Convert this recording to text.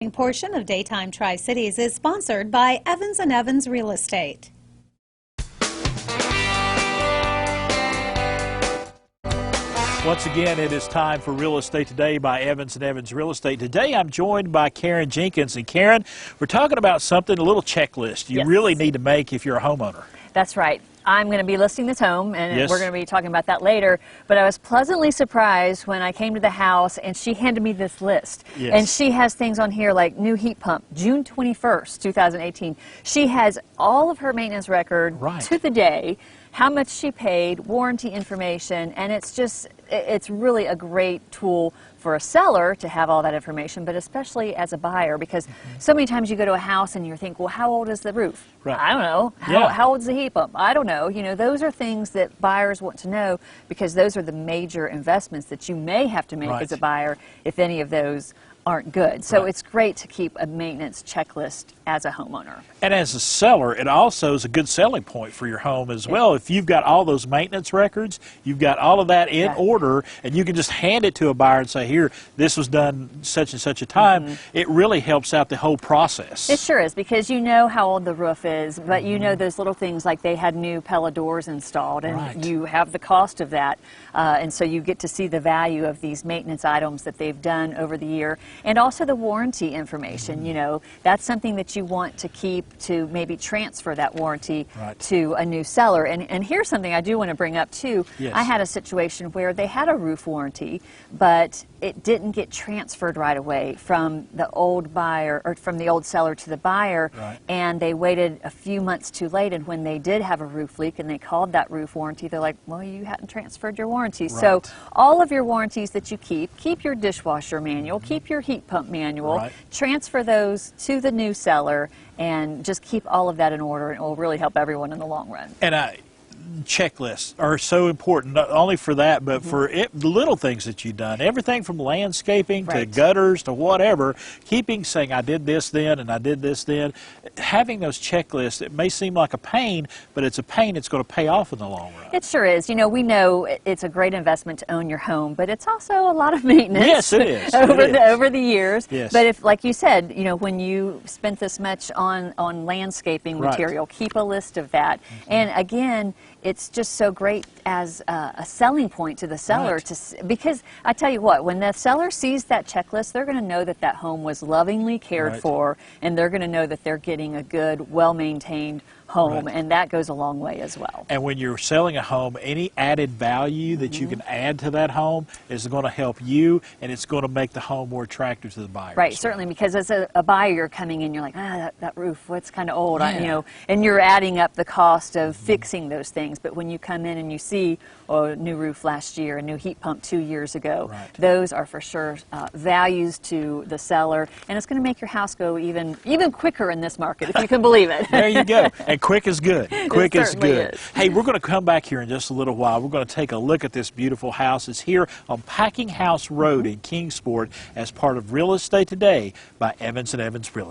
Portion of Daytime Tri-Cities is sponsored by Evans & Evans Real Estate. Once again, it is time for Real Estate Today by Evans & Evans Real Estate. Today, I'm joined by Karen Jenkins. And Karen, we're talking about something, a little checklist you really need to make if you're a homeowner. That's right. I'm going to be listing this home, and Yes. we're going to be talking about that later. But I was pleasantly surprised when I came to the house and she handed me this list. Yes. And she has things on here like new heat pump, June 21st, 2018. She has all of her maintenance record to the day, how much she paid, warranty information, and it's really a great tool for a seller to have all that information, but especially as a buyer, because so many times you go to a house and you think, well, how old is the roof? Right. I don't know. How old's the heat pump? I don't know. You know, those are things that buyers want to know, because those are the major investments that you may have to make as a buyer if any of those aren't good. So it's great to keep a maintenance checklist as a homeowner. And as a seller, it also is a good selling point for your home as well. If you've got all those maintenance records, you've got all of that in order, and you can just hand it to a buyer and say, here, this was done such and such a time, it really helps out the whole process. It sure is, because you know how old the roof is, but you know those little things like they had new Pella doors installed, and you have the cost of that, and so you get to see the value of these maintenance items that they've done over the year. And also the warranty information, you know, that's something that you want to keep to maybe transfer that warranty to a new seller. And here's something I do want to bring up too. I had a situation where they had a roof warranty, but it didn't get transferred right away from the old buyer or from the old seller to the buyer, and they waited a few months too late, and when they did have a roof leak and they called that roof warranty, they're like, well, you hadn't transferred your warranty. So all of your warranties that you keep your dishwasher manual, keep your heat pump manual, transfer those to the new seller, and just keep all of that in order, and it will really help everyone in the long run. And checklists are so important, not only for that, but for the little things that you've done. Everything from landscaping to gutters to whatever, saying I did this then and I did this then. Having those checklists, it may seem like a pain, but it's a pain that's going to pay off in the long run. It sure is. You know, we know it's a great investment to own your home, but it's also a lot of maintenance. Yes, it is. over the years. Yes. But if, like you said, you know, when you spent this much on landscaping material, keep a list of that. And again, it's just so great as a selling point to the seller, because I tell you what, when the seller sees that checklist, they're going to know that that home was lovingly cared for, and they're going to know that they're getting a good, well-maintained home, and that goes a long way as well. And when you're selling a home, any added value that you can add to that home is going to help you, and it's going to make the home more attractive to the buyer. Right, certainly, because as a buyer, you're coming in, you're like, that roof, what's kind of old, you know, and you're adding up the cost of fixing those things. But when you come in and you see a new roof last year, a new heat pump 2 years ago, those are for sure values to the seller, and it's going to make your house go even quicker in this market, if you can believe it. There you go. And quick is good. Quick is good. Is. Hey, we're going to come back here in just a little while. We're going to take a look at this beautiful house. It's here on Packing House Road in Kingsport as part of Real Estate Today by Evans & Evans Real Estate.